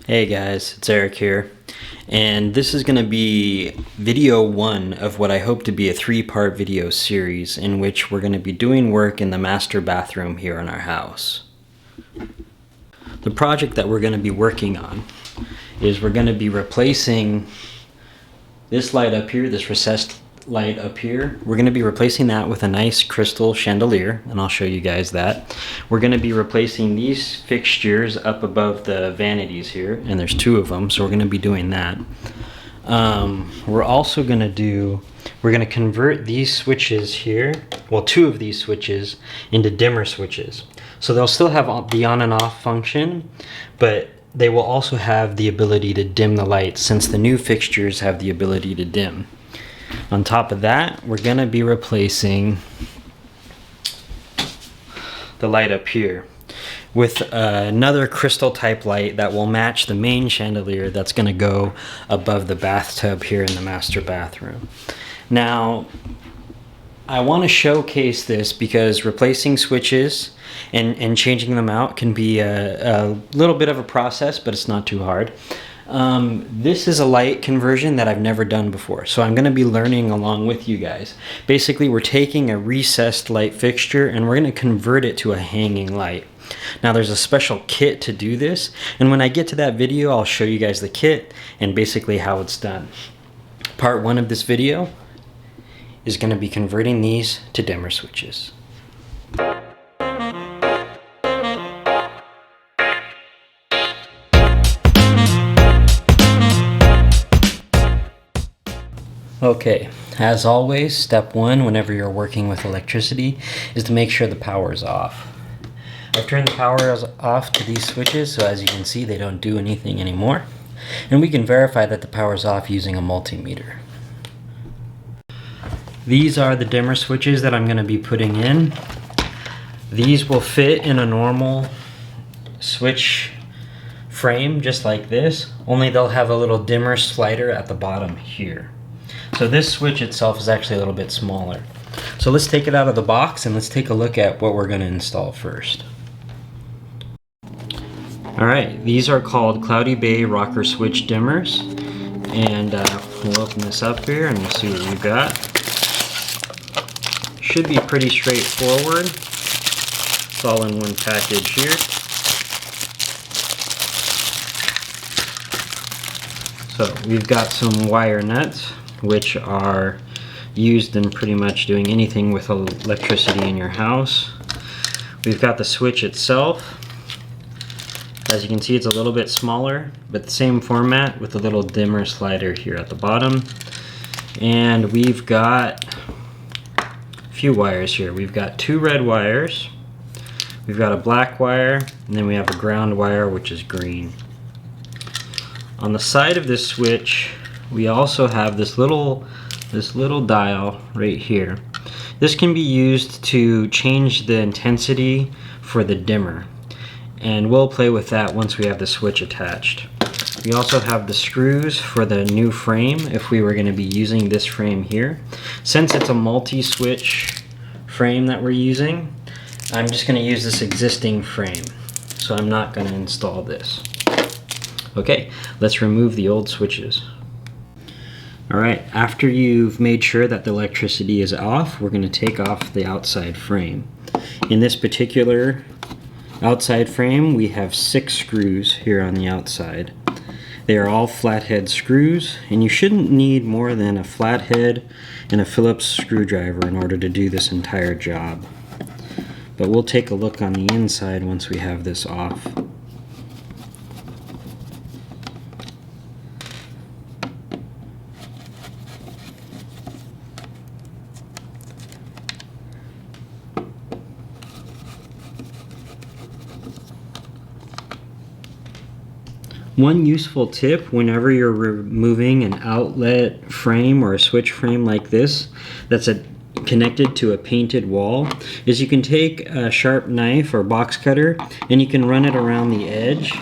Hey guys, it's Eric here, and this is going to be video 1 of what I hope to be a 3-part video series in which we're going to be doing work in the master bathroom here in our house. The project that we're going to be working on is we're going to be replacing this light up here, this recessed light up here. We're going to be replacing that with a nice crystal chandelier, and I'll show you guys that. We're going to be replacing these fixtures up above the vanities here, and there's 2 of them, so we're going to be doing that. We're also going to convert these switches here, well, 2 of these switches, into dimmer switches. So they'll still have the on and off function, but they will also have the ability to dim the light, since the new fixtures have the ability to dim. On top of that, we're going to be replacing the light up here with another crystal type light that will match the main chandelier that's going to go above the bathtub here in the master bathroom. Now, I want to showcase this because replacing switches and changing them out can be a little bit of a process, but it's not too hard. This is a light conversion that I've never done before, so I'm going to be learning along with you guys. Basically, we're taking a recessed light fixture and we're going to convert it to a hanging light. Now, there's a special kit to do this, and when I get to that video, I'll show you guys the kit and basically how it's done. Part 1 of this video is going to be converting these to dimmer switches. Okay, as always, step 1 whenever you're working with electricity is to make sure the power is off. I've turned the power off to these switches, so as you can see, they don't do anything anymore. And we can verify that the power is off using a multimeter. These are the dimmer switches that I'm going to be putting in. These will fit in a normal switch frame just like this, only they'll have a little dimmer slider at the bottom here. So this switch itself is actually a little bit smaller. So let's take it out of the box and let's take a look at what we're going to install first. Alright, these are called Cloudy Bay Rocker Switch Dimmers, and we'll open this up here and we'll see what we've got. Should be pretty straightforward. It's all in one package here. So we've got some wire nuts, which are used in pretty much doing anything with electricity in your house. We've got the switch itself. As you can see, it's a little bit smaller, but the same format with a little dimmer slider here at the bottom. And we've got a few wires here. We've got 2 red wires, we've got a black wire, and then we have a ground wire, which is green. On the side of this switch, we also have this little dial right here. This can be used to change the intensity for the dimmer, and we'll play with that once we have the switch attached. We also have the screws for the new frame if we were going to be using this frame here. Since it's a multi-switch frame that we're using, I'm just going to use this existing frame, so I'm not going to install this. Okay, let's remove the old switches. Alright, after you've made sure that the electricity is off, we're going to take off the outside frame. In this particular outside frame, we have 6 screws here on the outside. They are all flathead screws, and you shouldn't need more than a flathead and a Phillips screwdriver in order to do this entire job. But we'll take a look on the inside once we have this off. One useful tip whenever you're removing an outlet frame or a switch frame like this that's connected to a painted wall is you can take a sharp knife or box cutter and you can run it around the edge,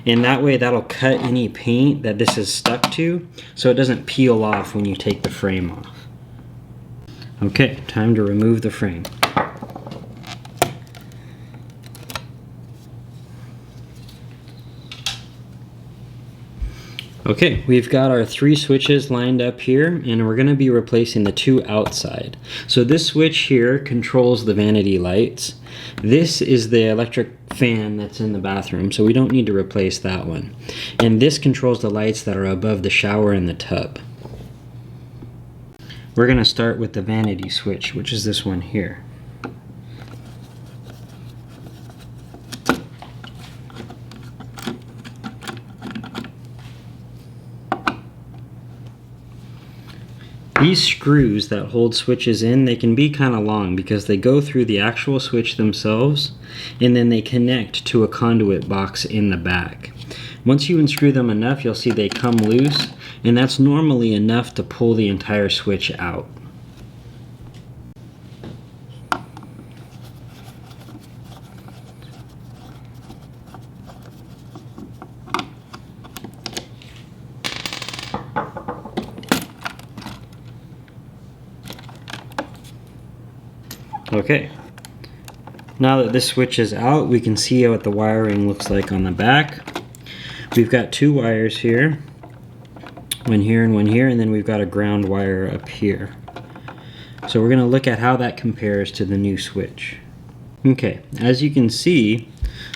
and that way that'll cut any paint that this is stuck to so it doesn't peel off when you take the frame off. Okay, time to remove the frame. Okay, we've got our 3 switches lined up here, and we're going to be replacing the 2 outside. So this switch here controls the vanity lights. This is the electric fan that's in the bathroom, so we don't need to replace that one. And this controls the lights that are above the shower and the tub. We're going to start with the vanity switch, which is this one here. These screws that hold switches in, they can be kind of long because they go through the actual switch themselves and then they connect to a conduit box in the back. Once you unscrew them enough, you'll see they come loose, and that's normally enough to pull the entire switch out. Okay, now that this switch is out, we can see what the wiring looks like on the back. We've got 2 wires here, one here and one here, and then we've got a ground wire up here. So we're going to look at how that compares to the new switch. Okay, as you can see,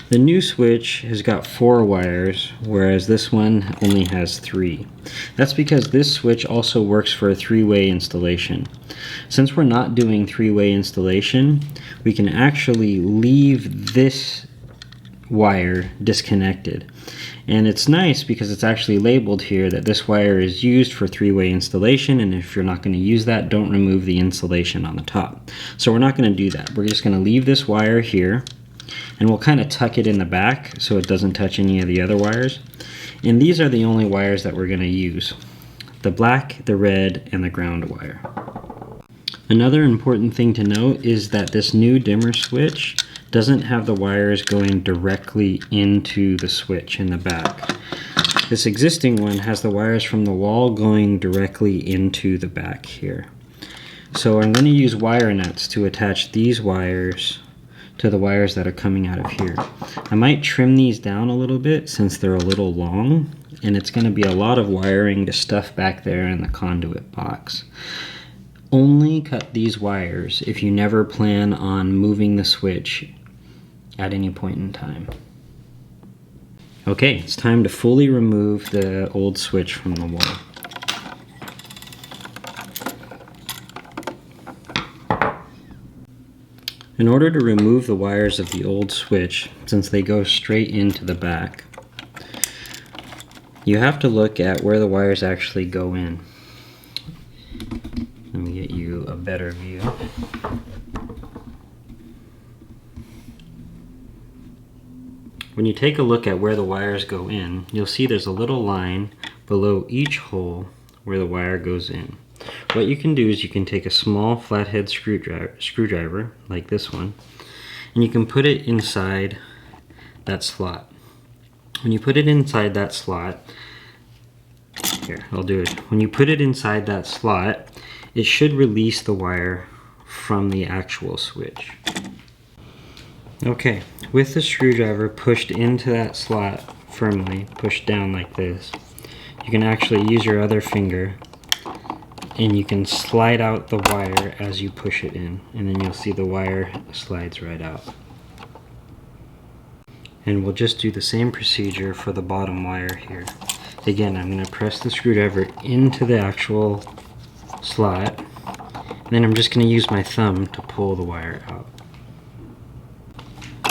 the new switch has got 4 wires, whereas this one only has 3. That's because this switch also works for a 3-way installation. Since we're not doing 3-way installation, we can actually leave this wire disconnected. And it's nice because it's actually labeled here that this wire is used for 3-way installation, and if you're not going to use that, don't remove the insulation on the top. So we're not going to do that. We're just going to leave this wire here, and we'll kind of tuck it in the back so it doesn't touch any of the other wires. And these are the only wires that we're going to use: the black, the red, and the ground wire. Another important thing to note is that this new dimmer switch doesn't have the wires going directly into the switch in the back. This existing one has the wires from the wall going directly into the back here. So I'm going to use wire nuts to attach these wires to the wires that are coming out of here. I might trim these down a little bit since they're a little long, and it's going to be a lot of wiring to stuff back there in the conduit box. Only cut these wires if you never plan on moving the switch at any point in time. Okay, it's time to fully remove the old switch from the wall. In order to remove the wires of the old switch, since they go straight into the back, you have to look at where the wires actually go in. Let me get you a better view. When you take a look at where the wires go in, you'll see there's a little line below each hole where the wire goes in. What you can do is you can take a small flathead screwdriver like this one, and you can put it inside that slot. When you put it inside that slot, here, I'll do it. When you put it inside that slot, it should release the wire from the actual switch. Okay, with the screwdriver pushed into that slot firmly, pushed down like this, you can actually use your other finger and you can slide out the wire as you push it in, and then you'll see the wire slides right out. And we'll just do the same procedure for the bottom wire here. Again, I'm going to press the screwdriver into the actual slot, and then I'm just going to use my thumb to pull the wire out.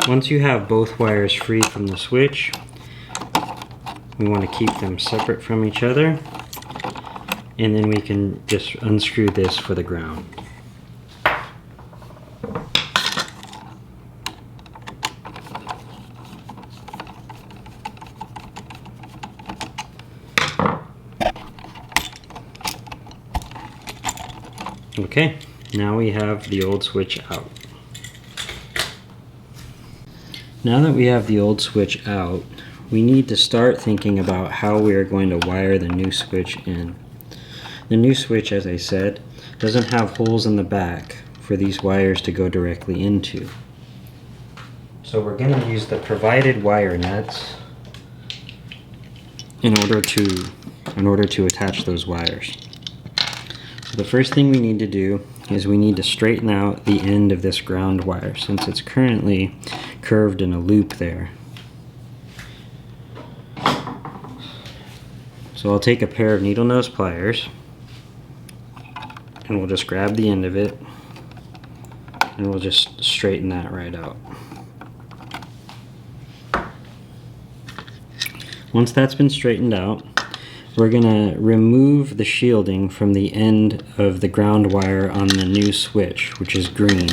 Once you have both wires free from the switch, we want to keep them separate from each other, and then we can just unscrew this for the ground. Okay, now we have the old switch out. Now that we have the old switch out, we need to start thinking about how we are going to wire the new switch in. The new switch, as I said, doesn't have holes in the back for these wires to go directly into. So we're going to use the provided wire nuts in order to attach those wires. So the first thing we need to do is we need to straighten out the end of this ground wire since it's currently curved in a loop there. So I'll take a pair of needle nose pliers and we'll just grab the end of it and we'll just straighten that right out. Once that's been straightened out, we're going to remove the shielding from the end of the ground wire on the new switch, which is green.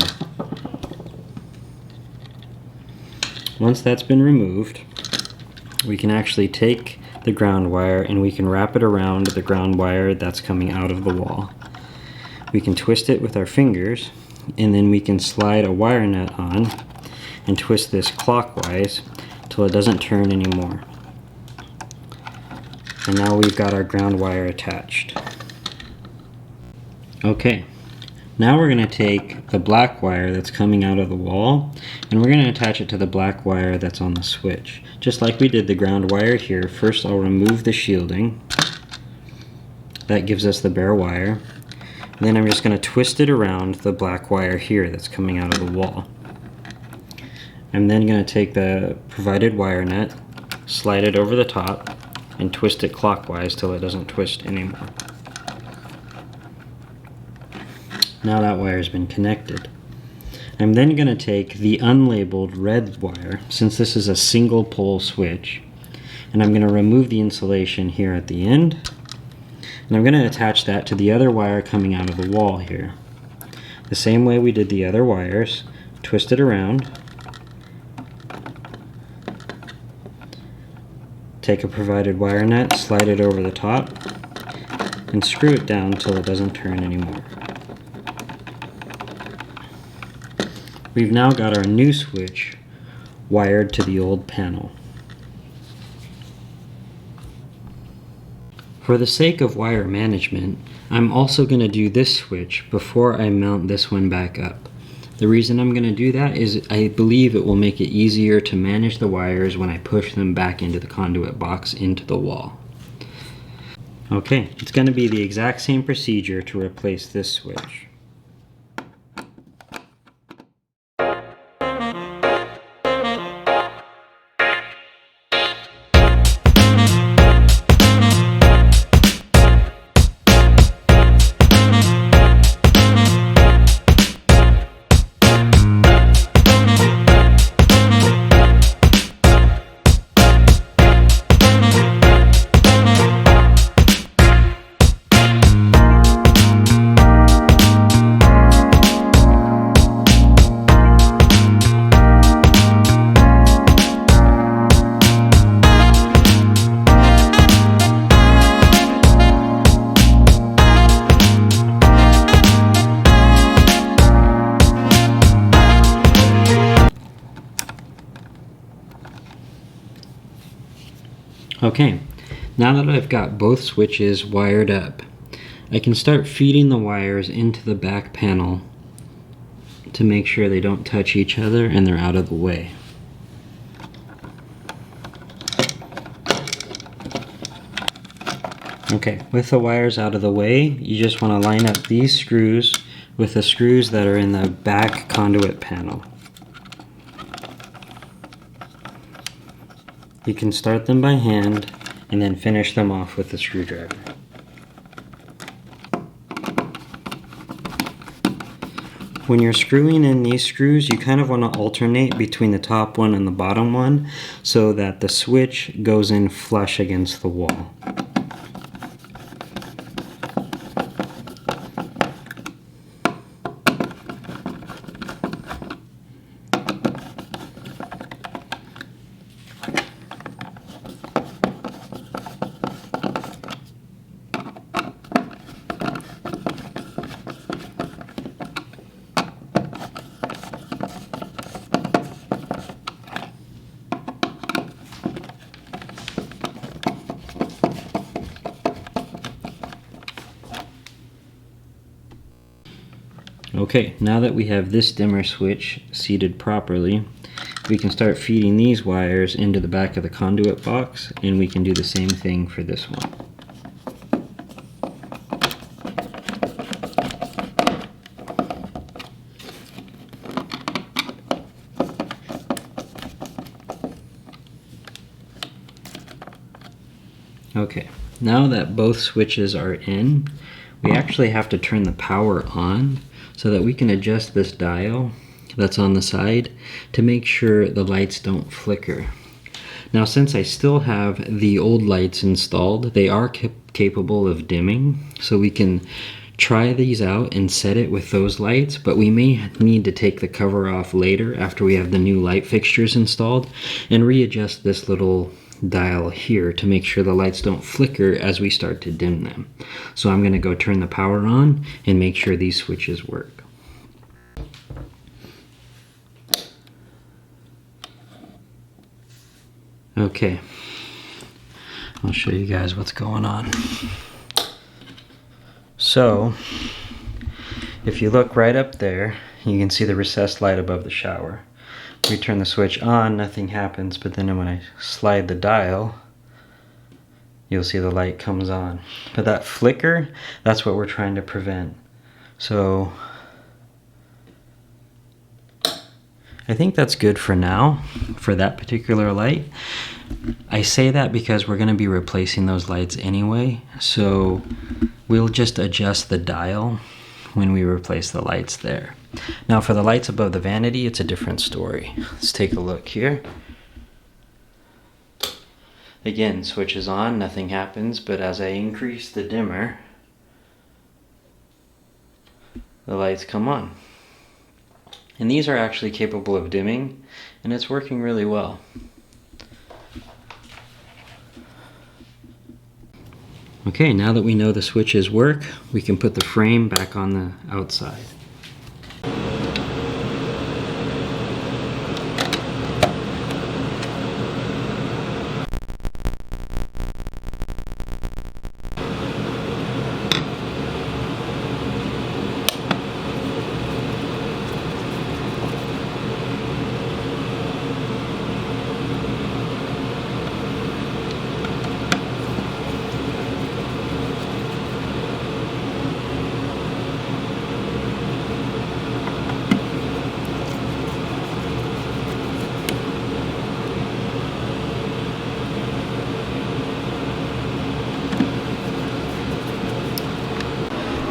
Once that's been removed, we can actually take the ground wire and we can wrap it around the ground wire that's coming out of the wall. We can twist it with our fingers, and then we can slide a wire nut on and twist this clockwise till it doesn't turn anymore. And now we've got our ground wire attached. Okay, now we're going to take the black wire that's coming out of the wall and we're going to attach it to the black wire that's on the switch. Just like we did the ground wire here, first I'll remove the shielding. That gives us the bare wire. And then I'm just going to twist it around the black wire here that's coming out of the wall. I'm then going to take the provided wire nut, slide it over the top, and twist it clockwise till it doesn't twist anymore. Now that wire has been connected. I'm then going to take the unlabeled red wire, since this is a single pole switch, and I'm going to remove the insulation here at the end, and I'm going to attach that to the other wire coming out of the wall here. The same way we did the other wires, twist it around, take a provided wire nut, slide it over the top, and screw it down until it doesn't turn anymore. We've now got our new switch wired to the old panel. For the sake of wire management, I'm also going to do this switch before I mount this one back up. The reason I'm going to do that is I believe it will make it easier to manage the wires when I push them back into the conduit box into the wall. Okay, it's going to be the exact same procedure to replace this switch. Okay, now that I've got both switches wired up, I can start feeding the wires into the back panel to make sure they don't touch each other and they're out of the way. Okay, with the wires out of the way, you just want to line up these screws with the screws that are in the back conduit panel. You can start them by hand and then finish them off with the screwdriver. When you're screwing in these screws, you kind of want to alternate between the top one and the bottom one so that the switch goes in flush against the wall. Okay, now that we have this dimmer switch seated properly, we can start feeding these wires into the back of the conduit box, and we can do the same thing for this one. Okay, now that both switches are in, we actually have to turn the power on so that we can adjust this dial that's on the side to make sure the lights don't flicker. Now, since I still have the old lights installed, they are capable of dimming, so we can try these out and set it with those lights, but we may need to take the cover off later after we have the new light fixtures installed and readjust this little dial here to make sure the lights don't flicker as we start to dim them. So I'm going to go turn the power on and make sure these switches work. Okay, I'll show you guys what's going on. So if you look right up there, you can see the recessed light above the shower. We turn the switch on, nothing happens, but then when I slide the dial, you'll see the light comes on. But that flicker, that's what we're trying to prevent. So I think that's good for now, for that particular light. I say that because we're going to be replacing those lights anyway, so we'll just adjust the dial when we replace the lights there. Now for the lights above the vanity, it's a different story. Let's take a look here. Again, switch is on, nothing happens, but as I increase the dimmer, the lights come on. And these are actually capable of dimming, and it's working really well. Okay, now that we know the switches work, we can put the frame back on the outside.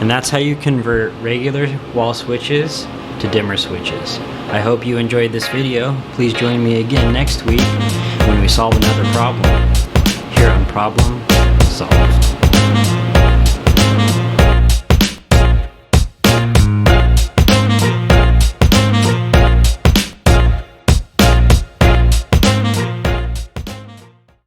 And that's how you convert regular wall switches to dimmer switches. I hope you enjoyed this video. Please join me again next week when we solve another problem here on Problem Solved.